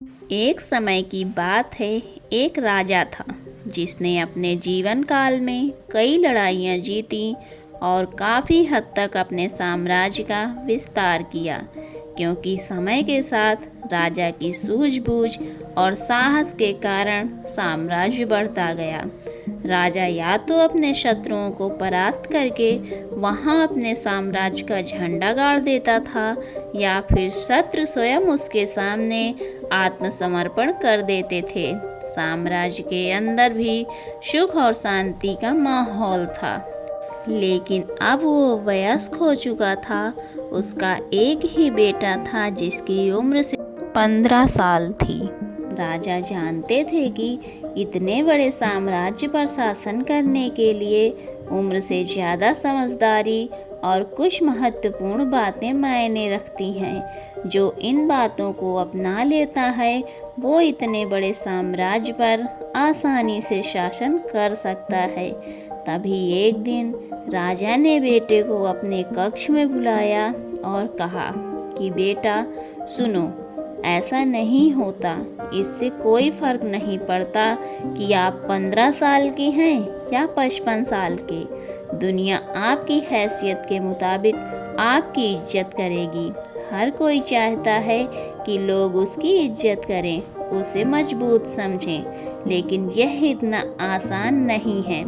एक समय की बात है। एक राजा था जिसने अपने जीवन काल में कई लड़ाइयाँ जीती और काफ़ी हद तक अपने साम्राज्य का विस्तार किया, क्योंकि समय के साथ राजा की सूझबूझ और साहस के कारण साम्राज्य बढ़ता गया। राजा या तो अपने शत्रुओं को परास्त करके वहां अपने साम्राज्य का झंडा गाड़ देता था, या फिर शत्रु स्वयं उसके सामने आत्मसमर्पण कर देते थे। साम्राज्य के अंदर भी सुख और शांति का माहौल था, लेकिन अब वो वयस्क हो चुका था। उसका एक ही बेटा था जिसकी उम्र से 15 साल थी। राजा जानते थे कि इतने बड़े साम्राज्य पर शासन करने के लिए उम्र से ज़्यादा समझदारी और कुछ महत्वपूर्ण बातें मायने रखती हैं। जो इन बातों को अपना लेता है वो इतने बड़े साम्राज्य पर आसानी से शासन कर सकता है। तभी एक दिन राजा ने बेटे को अपने कक्ष में बुलाया और कहा कि बेटा सुनो, ऐसा नहीं होता। इससे कोई फर्क नहीं पड़ता कि आप 15 साल के हैं या 55 साल के। दुनिया आपकी हैसियत के मुताबिक आपकी इज्जत करेगी। हर कोई चाहता है कि लोग उसकी इज्जत करें, उसे मजबूत समझें, लेकिन यह इतना आसान नहीं है।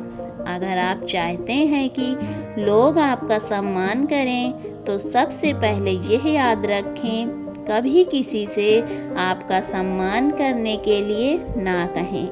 अगर आप चाहते हैं कि लोग आपका सम्मान करें तो सबसे पहले यह याद रखें, कभी किसी से आपका सम्मान करने के लिए ना कहें।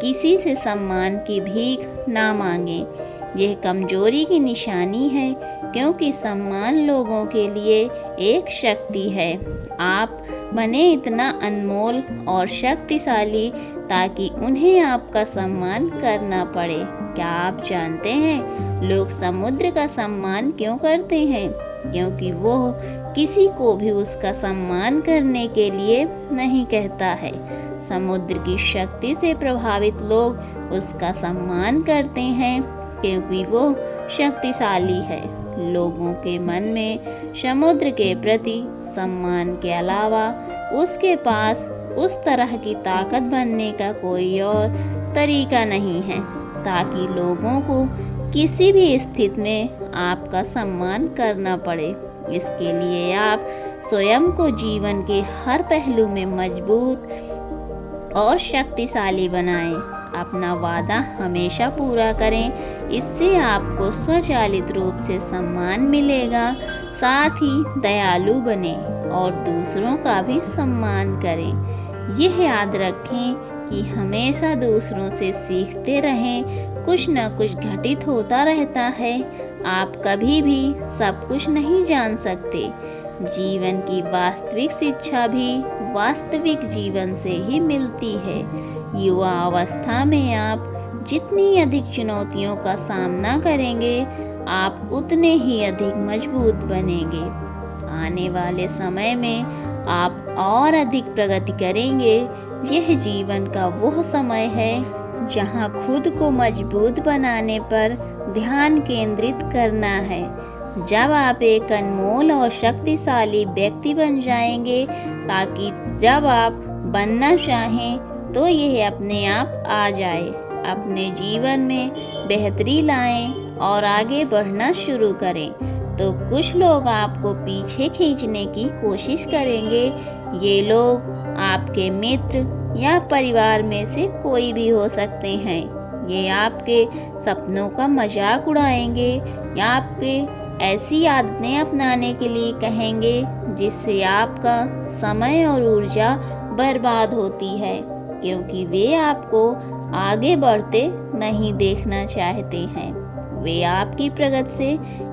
किसी से सम्मान की भीख ना मांगें। यह कमजोरी की निशानी है, क्योंकि सम्मान लोगों के लिए एक शक्ति है। आप बने इतना अनमोल और शक्तिशाली ताकि उन्हें आपका सम्मान करना पड़े। क्या आप जानते हैं लोग समुद्र का सम्मान क्यों करते हैं? क्योंकि वो किसी को भी उसका सम्मान करने के लिए नहीं कहता है। समुद्र की शक्ति से प्रभावित लोग उसका सम्मान करते हैं क्योंकि वो शक्तिशाली है। लोगों के मन में समुद्र के प्रति सम्मान के अलावा उसके पास उस तरह की ताकत बनने का कोई और तरीका नहीं है, ताकि लोगों को किसी भी स्थिति में आपका सम्मान करना पड़े। इसके लिए आप स्वयं को जीवन के हर पहलू में मजबूत और शक्तिशाली बनाएं। अपना वादा हमेशा पूरा करें, इससे आपको स्वचालित रूप से सम्मान मिलेगा। साथ ही दयालु बने और दूसरों का भी सम्मान करें। यह याद रखें कि हमेशा दूसरों से सीखते रहें। कुछ न कुछ घटित होता रहता है। आप कभी भी सब कुछ नहीं जान सकते। जीवन की वास्तविक शिक्षा भी वास्तविक जीवन से ही मिलती है। युवा अवस्था में आप जितनी अधिक चुनौतियों का सामना करेंगे, आप उतने ही अधिक मजबूत बनेंगे। आने वाले समय में आप और अधिक प्रगति करेंगे। यह जीवन का वो समय है जहां खुद को मजबूत बनाने पर ध्यान केंद्रित करना है। जब आप एक अनमोल और शक्तिशाली व्यक्ति बन जाएंगे, ताकि जब आप बनना चाहें तो यह अपने आप आ जाए। अपने जीवन में बेहतरी लाएं और आगे बढ़ना शुरू करें। तो कुछ लोग आपको पीछे खींचने की कोशिश करेंगे। ये लोग आपके मित्र या परिवार में से कोई भी हो सकते हैं। ये आपके सपनों का मजाक उड़ाएंगे या आपके ऐसी आदतें अपनाने के लिए कहेंगे जिससे आपका समय और ऊर्जा बर्बाद होती है, क्योंकि वे आपको आगे बढ़ते नहीं देखना चाहते हैं। वे आपकी प्रगति से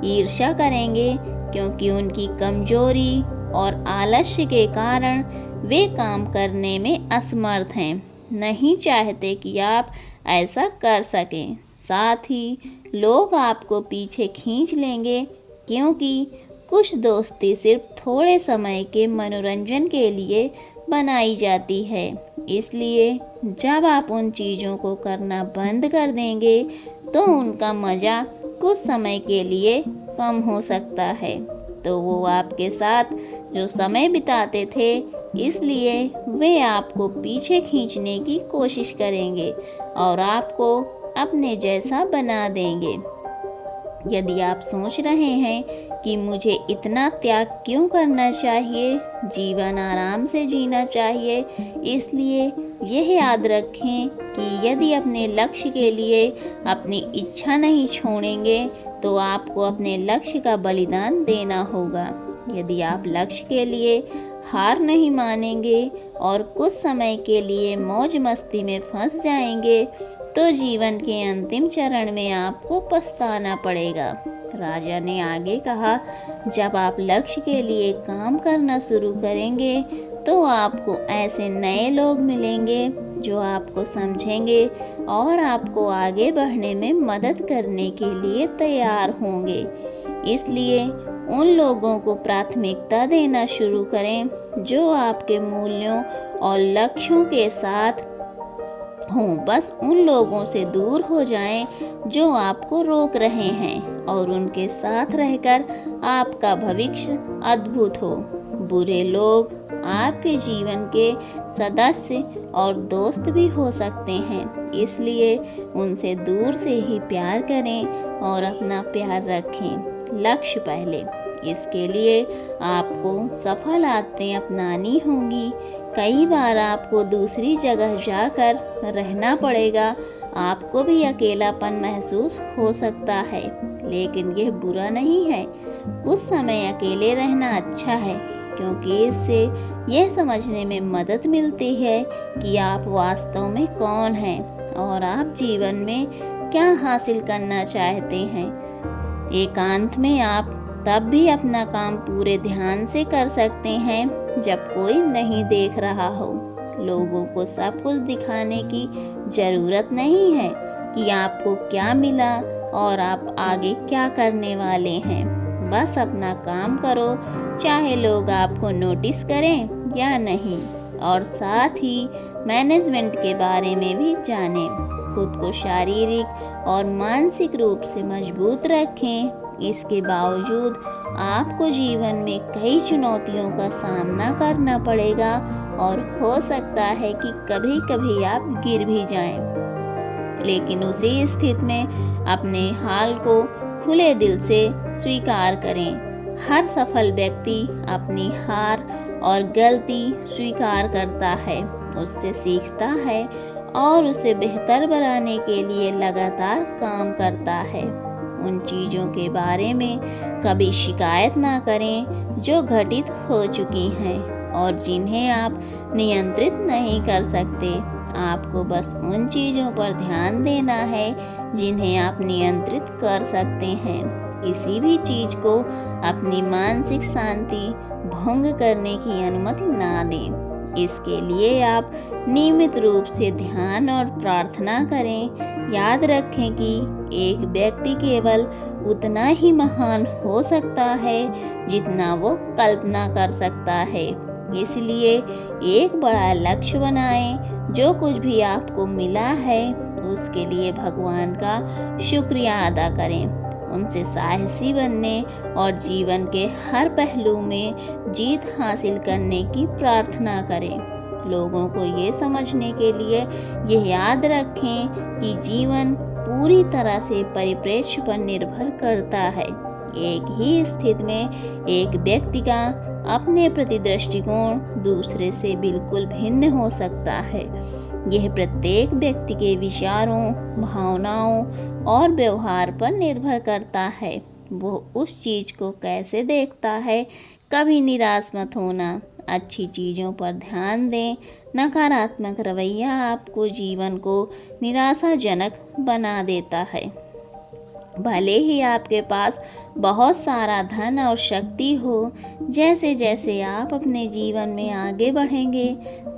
ईर्ष्या करेंगे, क्योंकि उनकी कमजोरी और आलस्य के कारण वे काम करने में असमर्थ हैं, नहीं चाहते कि आप ऐसा कर सकें। साथ ही लोग आपको पीछे खींच लेंगे, क्योंकि कुछ दोस्ती सिर्फ थोड़े समय के मनोरंजन के लिए बनाई जाती है। इसलिए जब आप उन चीज़ों को करना बंद कर देंगे तो उनका मज़ा कुछ समय के लिए कम हो सकता है। तो वो आपके साथ जो समय बिताते थे इसलिए वे आपको पीछे खींचने की कोशिश करेंगे और आपको अपने जैसा बना देंगे। यदि आप सोच रहे हैं कि मुझे इतना त्याग क्यों करना चाहिए, जीवन आराम से जीना चाहिए, इसलिए यह याद रखें कि यदि अपने लक्ष्य के लिए अपनी इच्छा नहीं छोड़ेंगे तो आपको अपने लक्ष्य का बलिदान देना होगा। यदि आप लक्ष्य के लिए हार नहीं मानेंगे और कुछ समय के लिए मौज मस्ती में फंस जाएंगे तो जीवन के अंतिम चरण में आपको पछताना पड़ेगा। राजा ने आगे कहा, जब आप लक्ष्य के लिए काम करना शुरू करेंगे तो आपको ऐसे नए लोग मिलेंगे जो आपको समझेंगे और आपको आगे बढ़ने में मदद करने के लिए तैयार होंगे। इसलिए उन लोगों को प्राथमिकता देना शुरू करें जो आपके मूल्यों और लक्ष्यों के साथ हों। बस उन लोगों से दूर हो जाएं जो आपको रोक रहे हैं और उनके साथ रहकर आपका भविष्य अद्भुत हो। बुरे लोग आपके जीवन के सदस्य और दोस्त भी हो सकते हैं, इसलिए उनसे दूर से ही प्यार करें और अपना प्यार रखें। लक्ष्य पहले, इसके लिए आपको सफल आदतें अपनानी होंगी। कई बार आपको दूसरी जगह जाकर रहना पड़ेगा, आपको भी अकेलापन महसूस हो सकता है, लेकिन यह बुरा नहीं है। कुछ समय अकेले रहना अच्छा है क्योंकि इससे यह समझने में मदद मिलती है कि आप वास्तव में कौन हैं और आप जीवन में क्या हासिल करना चाहते हैं। एकांत में आप तब भी अपना काम पूरे ध्यान से कर सकते हैं जब कोई नहीं देख रहा हो। लोगों को सब कुछ दिखाने की जरूरत नहीं है कि आपको क्या मिला और आप आगे क्या करने वाले हैं। बस अपना काम करो, चाहे लोग आपको नोटिस करें या नहीं। और साथ ही मैनेजमेंट के बारे में भी जानें। खुद को शारीरिक और मानसिक रूप से मजबूत रखें। इसके बावजूद आपको जीवन में कई चुनौतियों का सामना करना पड़ेगा और हो सकता है कि कभी कभी आप गिर भी जाएं। लेकिन उसी स्थिति में अपने हाल को खुले दिल से स्वीकार करें। हर सफल व्यक्ति अपनी हार और गलती स्वीकार करता है, उससे सीखता है और उसे बेहतर बनाने के लिए लगातार काम करता है। उन चीज़ों के बारे में कभी शिकायत ना करें जो घटित हो चुकी हैं और जिन्हें आप नियंत्रित नहीं कर सकते। आपको बस उन चीज़ों पर ध्यान देना है जिन्हें आप नियंत्रित कर सकते हैं। किसी भी चीज़ को अपनी मानसिक शांति भंग करने की अनुमति ना दें। इसके लिए आप नियमित रूप से ध्यान और प्रार्थना करें। याद रखें कि एक व्यक्ति केवल उतना ही महान हो सकता है जितना वो कल्पना कर सकता है। इसलिए एक बड़ा लक्ष्य बनाएं। जो कुछ भी आपको मिला है उसके लिए भगवान का शुक्रिया अदा करें। उनसे साहसी बनने और जीवन के हर पहलू में जीत हासिल करने की प्रार्थना करें। लोगों को ये समझने के लिए यह याद रखें कि जीवन पूरी तरह से परिप्रेक्ष्य पर निर्भर करता है। एक ही स्थिति में एक व्यक्ति का अपने प्रति दृष्टिकोण दूसरे से बिल्कुल भिन्न हो सकता है। यह प्रत्येक व्यक्ति के विचारों, भावनाओं और व्यवहार पर निर्भर करता है। वो उस चीज़ को कैसे देखता है। कभी निराश मत होना, अच्छी चीज़ों पर ध्यान दें। नकारात्मक रवैया आपको जीवन को निराशाजनक बना देता है। भले ही आपके पास बहुत सारा धन और शक्ति हो, जैसे जैसे आप अपने जीवन में आगे बढ़ेंगे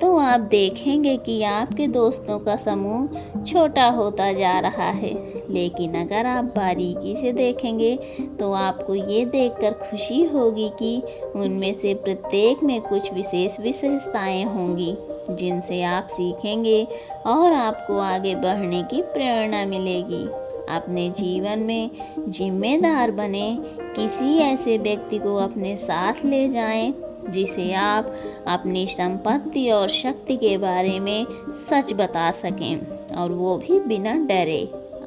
तो आप देखेंगे कि आपके दोस्तों का समूह छोटा होता जा रहा है। लेकिन अगर आप बारीकी से देखेंगे तो आपको ये देखकर खुशी होगी कि उनमें से प्रत्येक में कुछ विशेष विशेषताएं होंगी जिनसे आप सीखेंगे और आपको आगे बढ़ने की प्रेरणा मिलेगी। अपने जीवन में जिम्मेदार बने। किसी ऐसे व्यक्ति को अपने साथ ले जाएं जिसे आप अपनी संपत्ति और शक्ति के बारे में सच बता सकें, और वो भी बिना डरे।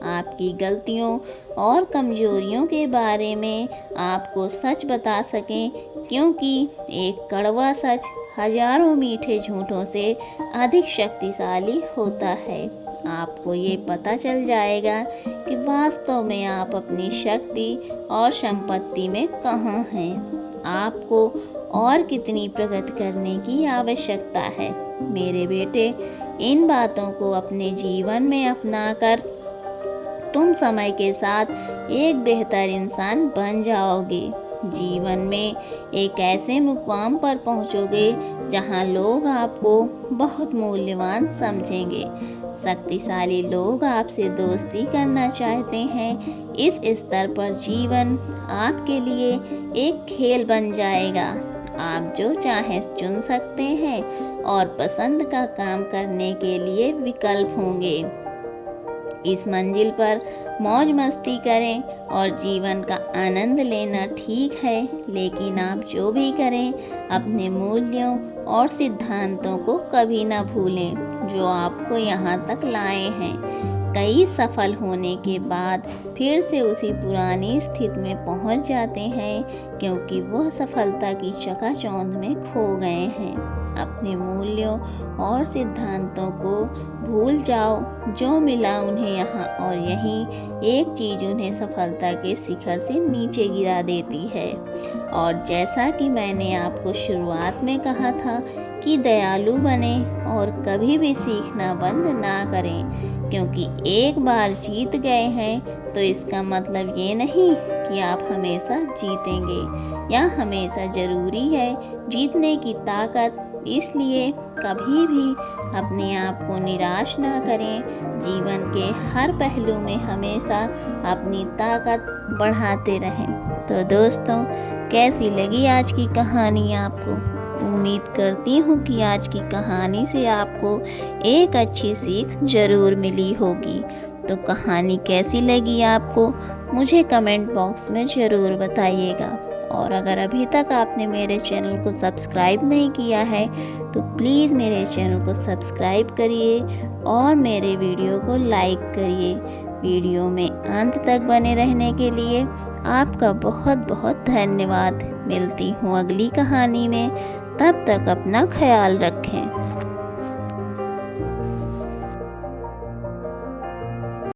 आपकी गलतियों और कमजोरियों के बारे में आपको सच बता सकें, क्योंकि एक कड़वा सच हजारों मीठे झूठों से अधिक शक्तिशाली होता है। आपको ये पता चल जाएगा कि वास्तव में आप अपनी शक्ति और संपत्ति में कहाँ हैं। आपको और कितनी प्रगति करने की आवश्यकता है। मेरे बेटे, इन बातों को अपने जीवन में अपनाकर तुम समय के साथ एक बेहतर इंसान बन जाओगे। जीवन में एक ऐसे मुकाम पर पहुंचोगे जहां लोग आपको बहुत मूल्यवान समझेंगे। शक्तिशाली लोग आपसे दोस्ती करना चाहते हैं। इस स्तर पर जीवन आपके लिए एक खेल बन जाएगा। आप जो चाहें चुन सकते हैं और पसंद का काम करने के लिए विकल्प होंगे। इस मंजिल पर मौज मस्ती करें और जीवन का आनंद लेना ठीक है, लेकिन आप जो भी करें अपने मूल्यों और सिद्धांतों को कभी ना भूलें जो आपको यहाँ तक लाए हैं। कई सफल होने के बाद फिर से उसी पुरानी स्थिति में पहुँच जाते हैं, क्योंकि वह सफलता की चकाचौंध में खो गए हैं। अपने मूल्यों और सिद्धांतों को भूल जाओ। जो मिला उन्हें यहाँ और यहीं एक चीज़ उन्हें सफलता के शिखर से नीचे गिरा देती है। और जैसा कि मैंने आपको शुरुआत में कहा था कि दयालु बने और कभी भी सीखना बंद ना करें, क्योंकि एक बार जीत गए हैं तो इसका मतलब ये नहीं कि आप हमेशा जीतेंगे या हमेशा ज़रूरी है जीतने की ताकत। इसलिए कभी भी अपने आप को निराश ना करें। जीवन के हर पहलू में हमेशा अपनी ताकत बढ़ाते रहें। तो दोस्तों, कैसी लगी आज की कहानी आपको? उम्मीद करती हूँ कि आज की कहानी से आपको एक अच्छी सीख ज़रूर मिली होगी। तो कहानी कैसी लगी आपको मुझे कमेंट बॉक्स में ज़रूर बताइएगा। और अगर अभी तक आपने मेरे चैनल को सब्सक्राइब नहीं किया है तो प्लीज़ मेरे चैनल को सब्सक्राइब करिए और मेरे वीडियो को लाइक करिए। वीडियो में अंत तक बने रहने के लिए आपका बहुत बहुत धन्यवाद। मिलती हूँ अगली कहानी में। तब तक अपना ख्याल रखें।